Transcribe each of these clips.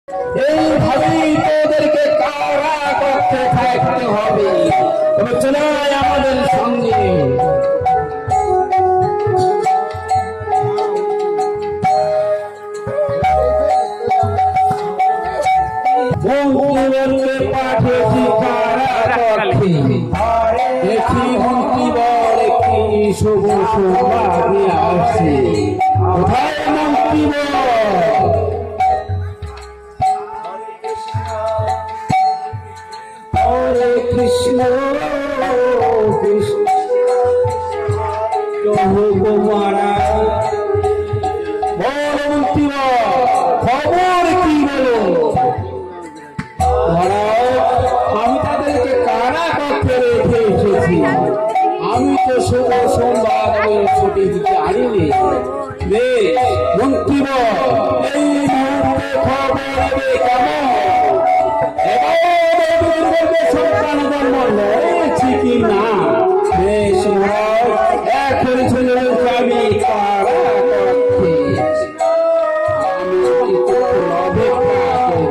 এইভাবেই তোদেরকে কারাগারে থাকতে হবে। তবে চলে আয় আমাদের সঙ্গে। মন্ত্রীবরকে পাঠিয়েছি কারাগারে। দেখি মন্ত্রীবর কি শুভ সৌভাগ্যে আসছে। কোথায় মন্ত্রীবর? হরে কৃষ্ণ কৃষ্ণ কুমারা মন্ত্রী খবর কি বলো? আমি তাদেরকে কারাগারে রেখে এসেছি। আমি তো শুভ সংবাদ ছুটি দিতে আনিনি। মন্ত্রী এই মুহূর্তে খবর দেবে কেমন? সন্তান জন্ম হয়েছে কি না? বেশ এখন ছেলে যাবি কারাগারে। আমি অপেক্ষা করি।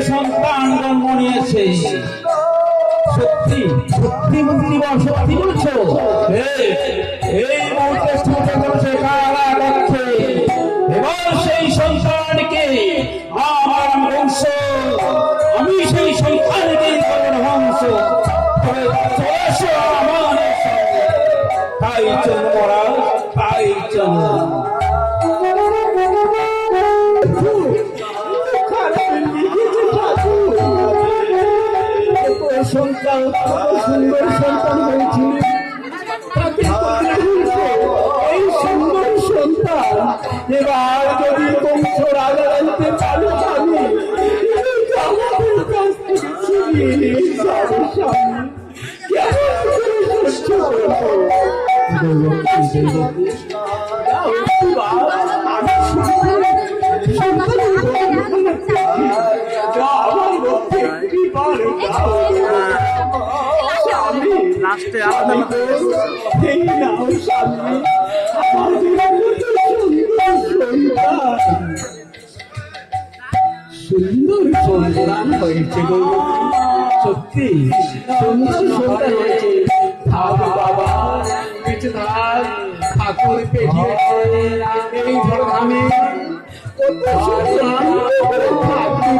সন্তান জন্ম নিয়েছে। সত্যি সত্যি মন্ত্রী সত্যি বলছো? এই মুহূর্তে কারাগারে এবার সেই সন্তানকে আমার বংশ, আমি সেই সন্তানকে বংশ চলে আসো আমার। তাই চল মরা, তাই চল। সন্তান সুন্দর সন্তান হয়েছিল, এই সুন্দর সন্তান এবার যদি বংশ রাজা রাখতে পারে আমি আমাদের কাছ থেকে ছিনিয়ে নিয়ে যাবো। সুন্দর সন্তান হয়েছে গো, সত্যি সুন্দর সন্তান হয়েছে। বাবা কিছু ঠাকুর পেটিয়েছে এই ধামে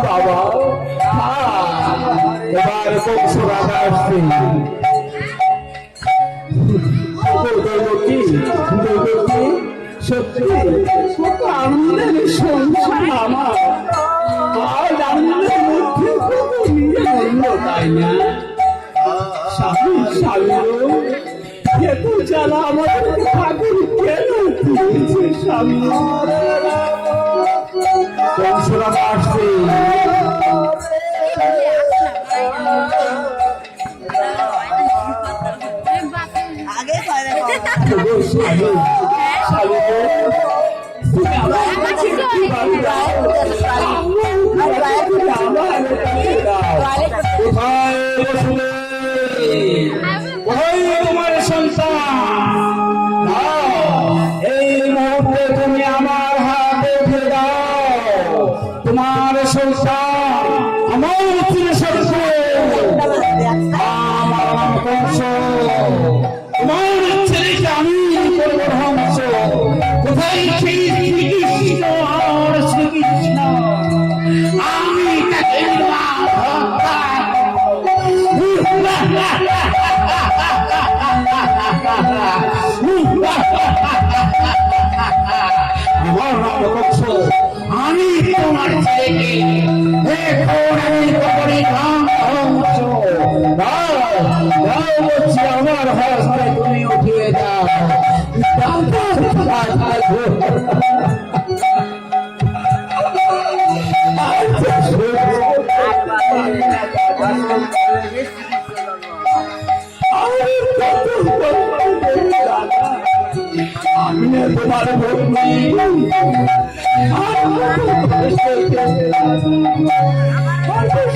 বাবা। এবার বংশ রাজা আসছে। সত্যি কত আনন্দের সংসার আমার। আর আনন্দের মধ্যে কত নিয়ে বলল, তাই না? স্বামী স্বামী এত জ্বালা আমাদের ঠাকুর কেন দিয়েছে? স্বামী বংশরাজা আসছে। তোমার সন্তান এই মুহূর্তে তুমি আমার হাতে ফেলে দাও। তোমার সন্তান আমার তোমার ছেলেকে আমি করবো হংস। কোথায় শ্রীকৃষ্ণ আর শ্রীকৃষ্ণ? আমি তাকে আমার আচ্ছা, আমি তোমার ভক্তি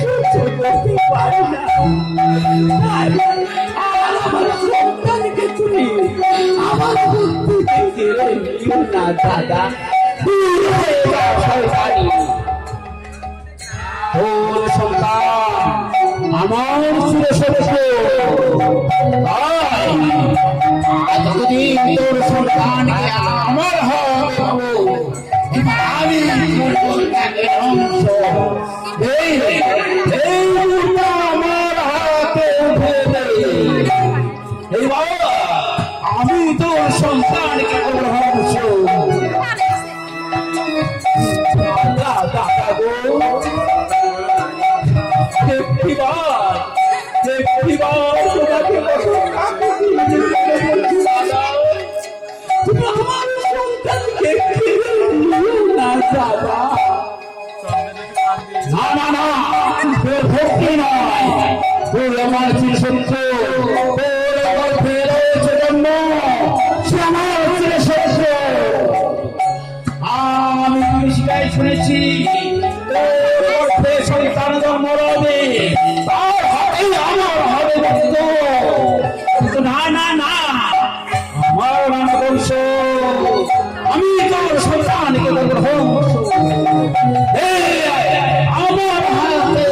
সহ্য করতে পারি না। আমার সন্তানকে তুমি আমার বুদ্ধিতে কেড়ে নিও না দাদা। ওর সন্তান আমার সুরে সত্য, এতদিন তোর সন্তানকে আমার হবে আমি ধ্বংস। এই আমার হাতে উঠে দেয়। এই বাবা, আমি তোর সন্তানকে ধ্বংস। দাদা গো, একটিবার তোমাকে তুমি আমার সন্তানকে না দাদা। না না না, তোর ভক্তি নয়, তোর আমার ছিল সত্য, তোর আমার ফেরত জন্ম, সে আমার ছিল সত্য। আমি শিকাই শুনেছি তোর সন্তান জন্ম হবে, তার হাতেই আমার হবে ভক্ত। কিন্তু না না না, আমার নাম বংশ, আমি তোর সন্তানকে ধ্বংস। আমার হাতে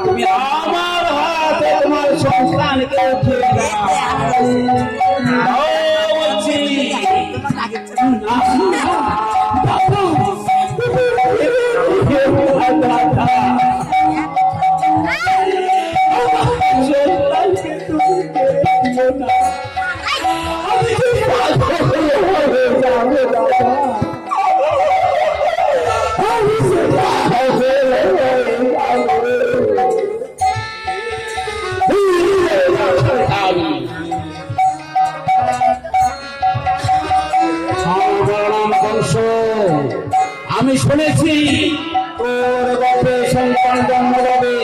তুমি আমার হাতে তোমার সন্তানকে উঠে বলছি। আমি শুনেছি তোর গর্ভে সন্তান জন্ম হবে,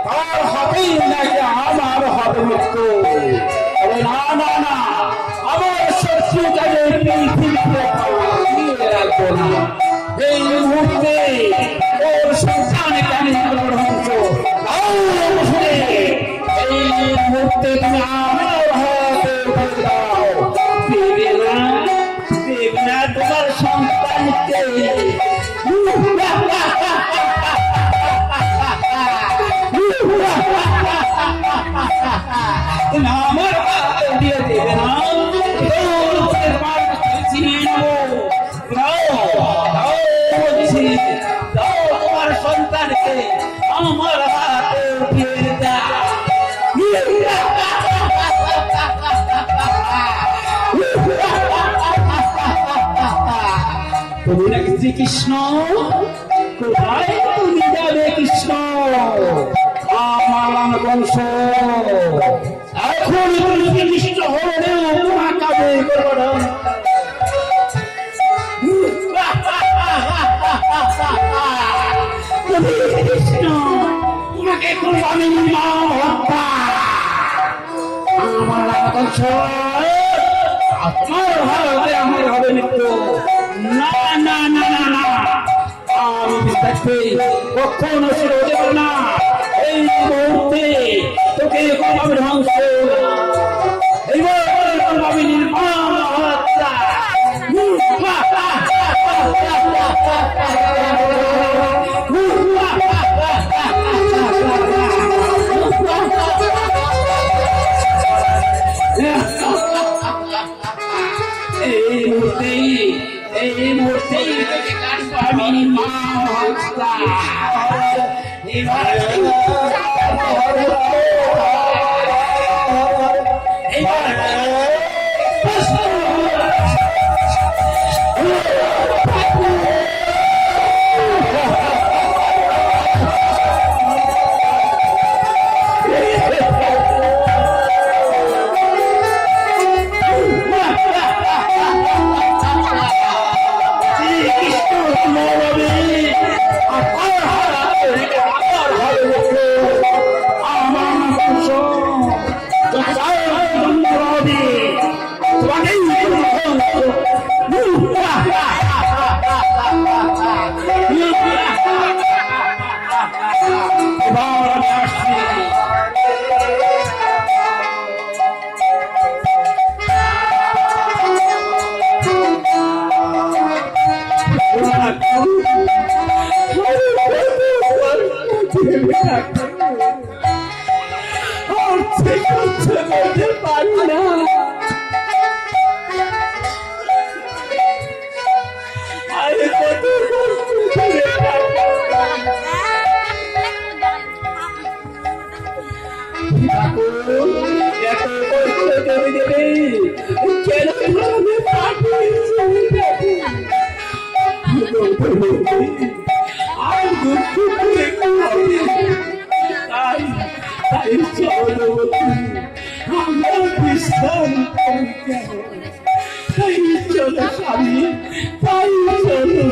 তার হাতেই নাকি আমার হবে মৃত্যু। না না না, আমার শত্রুটাকে রাখবো না। এই মুহূর্তে তোর সন্তানকে আমি ধ্বংস। এই মুহূর্তে তুমি আমার হাতে দাও। দেবে না, দেবে না তোমার সন্তানকে। আমার হাতে দিয়ে দেবে না, তোমার সন্তানকে আমার হাতে উঠিয়ে দাও। তুমি নাকি শ্রীকৃষ্ণ, কোথায় তুমি যাবে কৃষ্ণ? আমার বংশ এখন শ্রীকৃষ্ণ হলেও তোমাকে করবো না। কৃষ্ণ তোমাকে করবো আমি হত্যা। আমার বংশ তোমার হবে, আমার হবে মৃত্যু। না না না না না, আমি বিশ্বাসী কখনো শুরু হতে পারে না। এই মুহূর্তে তোকে আমি ধ্বংস, এইবার আমি নির্মম হত্যা। এই মুহূর্তেই তোকে কাটবো আমি নির্মম হত্যা। এবার করে দেবে, কেন ধরনের আর দুঃখ করে তাই তাই চলো আমরা বিশ্রাম তাই চলো স্বামী, তাই চলো।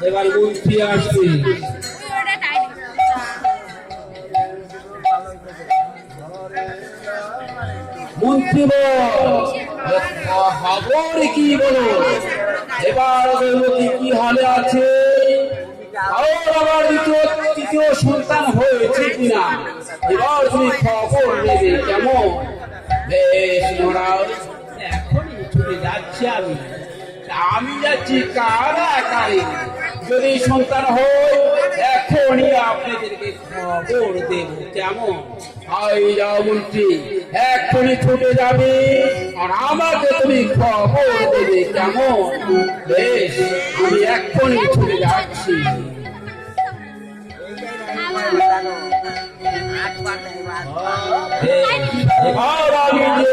এবার মন্ত্রী আসছে। মন্ত্রী খবর কি বলো, এবার কি হালে আছে, আবার তৃতীয় সন্তান হয়েছে কিনা, এবার তুমি খবর নেবে কেমন? বেশ মহারাজ, এখনই চলে যাচ্ছি আমি যাচ্ছি কারাগারে, যদি সন্তান হয় এখনই আপনাদেরকে খবর দেব কেমন? যাও মন্ত্রী, এখনই ছুটে যাবে আর আমাকে তুমি খবর দেবে কেমন? বেশ, আমি এখনই ছুটে যাচ্ছি। এবার আমি যে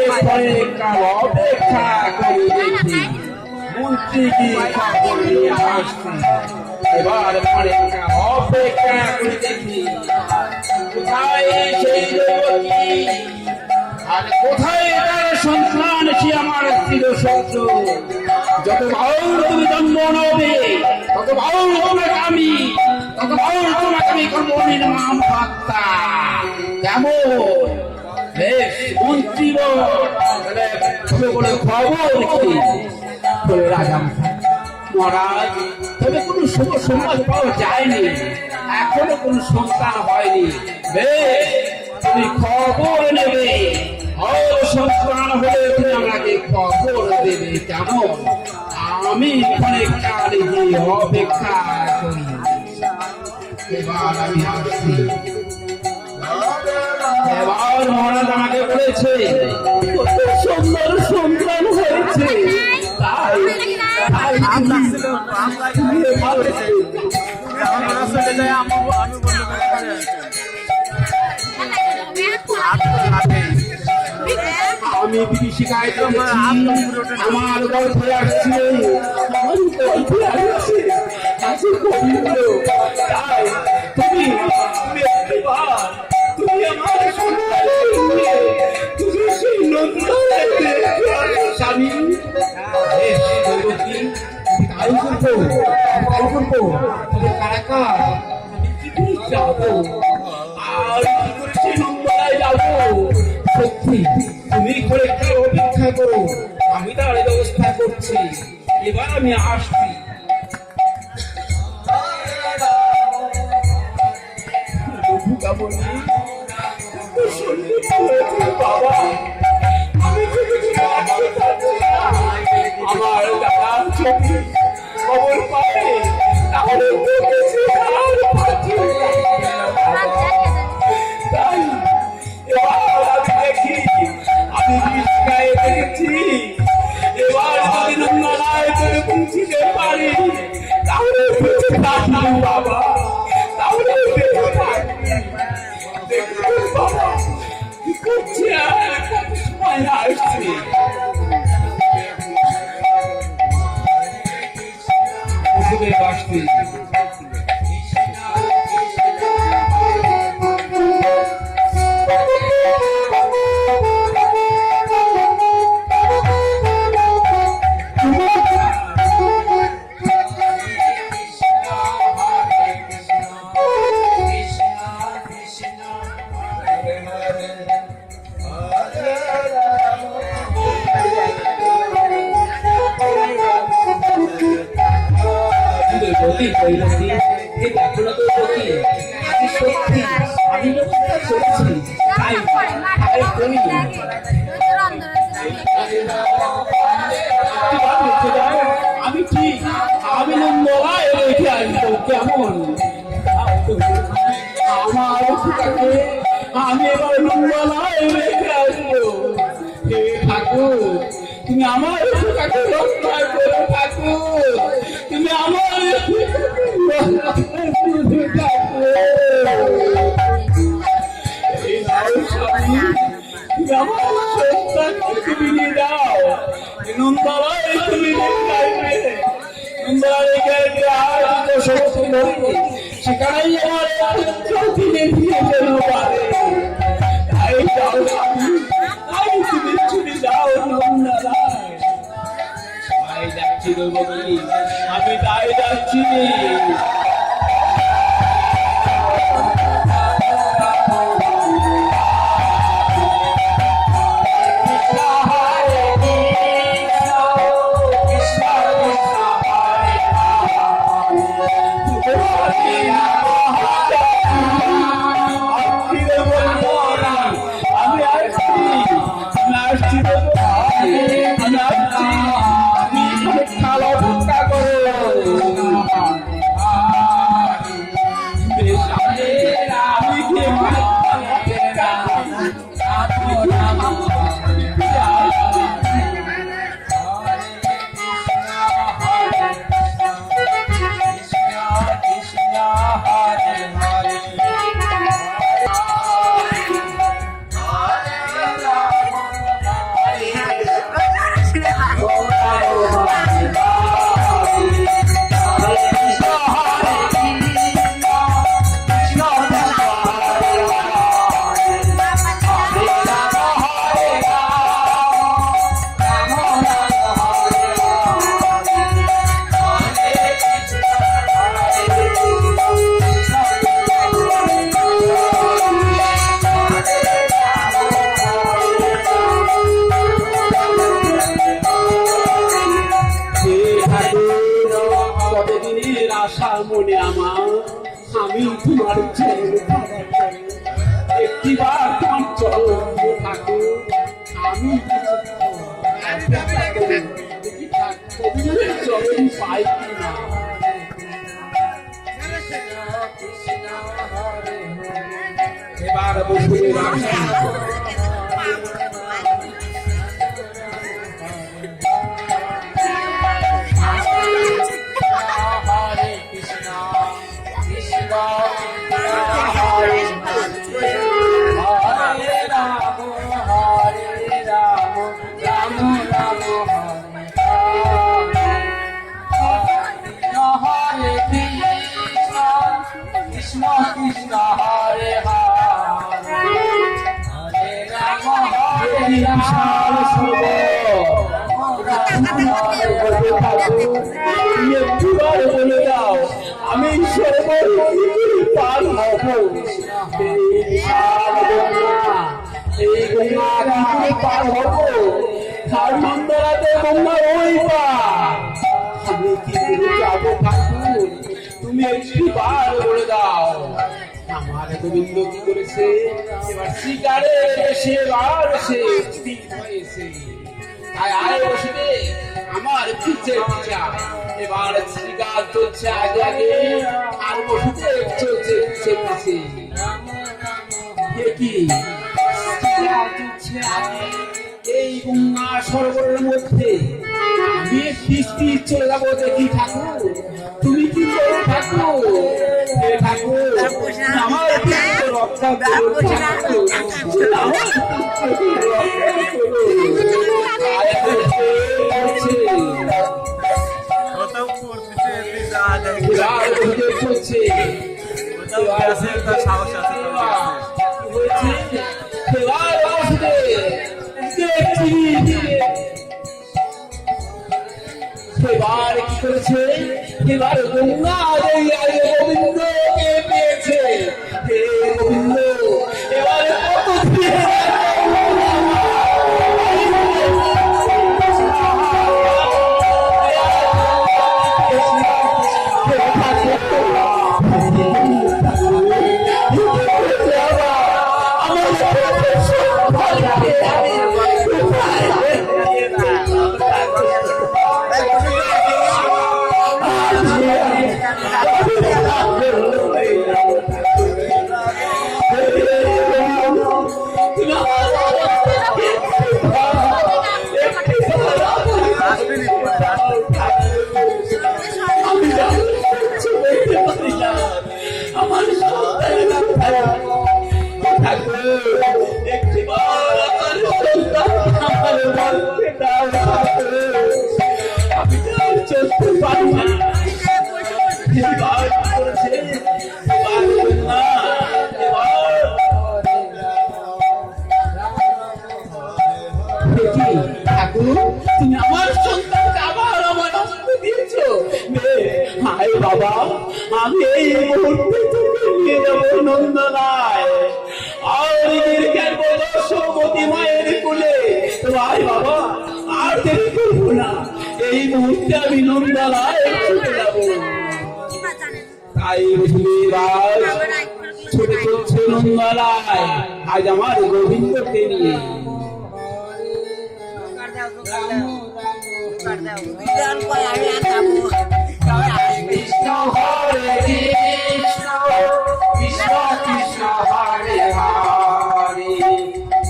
অপেক্ষা করি দেখি মন্ত্রী কি খবর নিয়ে আসছে। এবার অপেক্ষা করে দেখি কোথায় সেই দেবকী আর কোথায় তার সন্তান, সে আমার প্রিয় শত্রু। যত ভাউর তুমি জন্ম নেবে তত ভাউর তোমাকে আমি করবো নির্মম হত্যা কেমন? বেশ মন্ত্রী বলে খবর কি বলে রাজা মহারাজ, তবে কোন শুভ সমাজ পাওয়া যায়নি, এখনো কোন সন্তান হয়নি। বেশ, তুমি খবর নেবে, সন্তান হলে তুমি আমাকে খবর দেবে কেমন? আমি অনেক কাল গিয়ে অপেক্ষা করি। এবার আমি আসছি। এবার মহারাজ আমাকে বলেছে কত সুন্দর সন্তান হয়েছে, তাই আমি শিকায়ত আমার গল্পে আসছে, আমার গল্পে আসছে তাই তুমি তুমি আমার তুমি সেই স্বামী তাই করবো কারাকার যাবো আর কি করে সেই নন্দনায় যাবো। সত্যি তুমি করে অপেক্ষা করো, আমি তার ব্যবস্থা করছি। এবার আমি আসছি। বাবা আমার দাদা যদি খবর পাবে তাহলে তাই এবার আমি দেখি, আমি গায়ে দেখেছি, এবার যদি নন্দনায় করে পৌঁছিতে পারি তাহলে বেঁচে থাকলাম বাবা, তাহলে বেঁচে থাকবি। দেখুন বাবা কি করছে, আর কত সময় আসছে। আসছি আমি ঠিক আমি নন্দনায় রেখে আসবো কেমন? আমার আমি এবার নন্দনায় রেখে আসবো। হে ঠাকুর, তুমি আমার রক্ষা করো ঠাকুর। আমার তুমি নিয়ে যাও নন্দলায়, তুমি সেখানেই আমার তুমি ছুটি যাও নন্দলায়। যাচ্ছি আমি তাই যাচ্ছি। মনে আমার আমি তোমার একটিবার তোমার চরণ থাকো, আমি চরণ পাই কিনা। এবার বসে বলে দাও আমি পার হব। এই গঙ্গা পার হব, তার মন্দরাতে গঙ্গা ওই পার আমি কি করে যাবো ঠাকুর, তুমি একটিবার বলে দাও। আমার গোবিন্দ কি করেছে এবার শিকারে সেবার সে স্থির হয়েছে, তাই আয় বসবে আমার পিছে পিছা। এবার শিকার চলছে আগে আগে আর বসবে চলছে পিছে পিছে। কি শিকার চলছে আগে এই গঙ্গা সরোবরের মধ্যে আমি কিস্তি চলে যাবো দেখি ঠাকুর, তুমি কি করো ঠাকুর? ঠাকুর আমার রক্ষা করো ঠাকুর, আমার এবার কি করেছে, এবার গঙ্গা গোবিন্দকে পেয়েছে। হে গোবিন্দ এবারে কত তাই বাবা আমি এই মুহূর্তে তোকে নিয়ে যাবো নন্দনায় আর সৌমতি মায়ের কোলে। ভাই বাবা আর দেরি করবো না, এই মুহূর্তে আমি নন্দনায় ছুটে যাবো। তাই বুঝলি রাজ ছুটে চলছে নন্দনায় আজ আমার গোবিন্দকে নিয়ে। কৃষ্ণ হরে কৃষ্ণ কৃষ্ণ কৃষ্ণ হরে হরে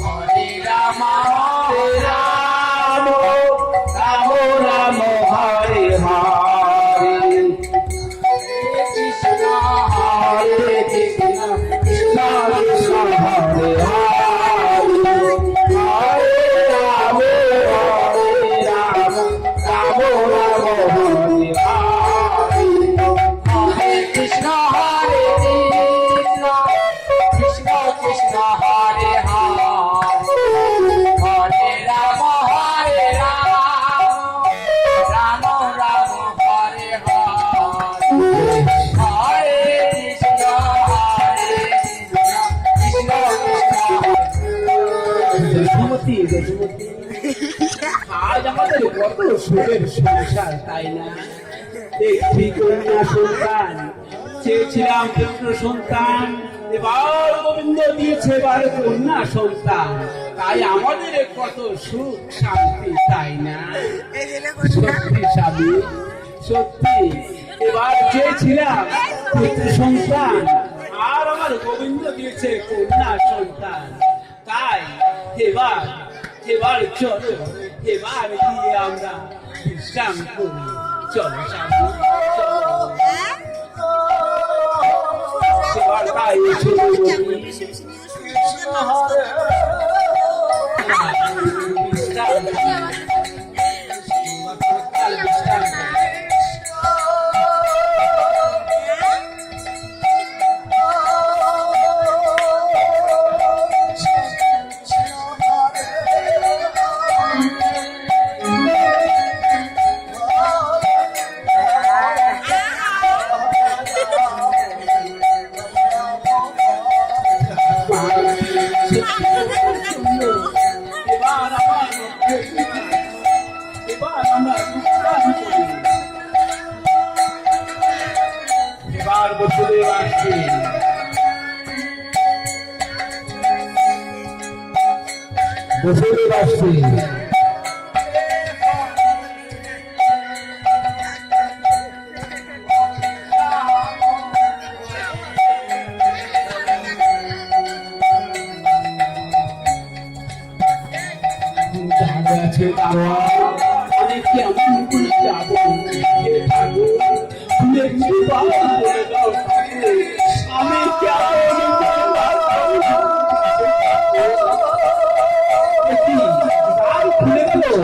হরে রাম হরে রাম রাম রাম হরে হরে কৃষ্ণ হরে কৃষ্ণ কৃষ্ণ কৃষ্ণ হরে হরে হরে রাম হরে রাম রাম রাম হরে হরে কৃষ্ণ হরে কৃষ্ণ কৃষ্ণ কৃষ্ণ হরে হরে হরে রাম হরে রাম রাম রাম হরে হরে হরে কৃষ্ণ কৃষ্ণ যশোমতী যশোমতী আজ আমাদের কত সুখের সংসার তাই না? একটি কন্যা সন্তান চেয়েছিলাম পুত্র সন্তান, এবার গোবিন্দ দিয়েছে এবার কন্যা সন্তান, তাই আমাদের কত সুখ শান্তি তাই না? সত্যি স্বামী সত্যি এবার চেয়েছিলাম পুত্র সন্তান আর আমার গোবিন্দ দিয়েছে কন্যা সন্তান, তাই এবার এবার চলো এবার গিয়ে আমরা বিশ্রাম করি। চলো স্বামী এবার তাই চলো এবার বসুদেব আসছে। বসুদেব আসছে। আমি কেমন করে যাবো আমি কেমন খুলে গেল।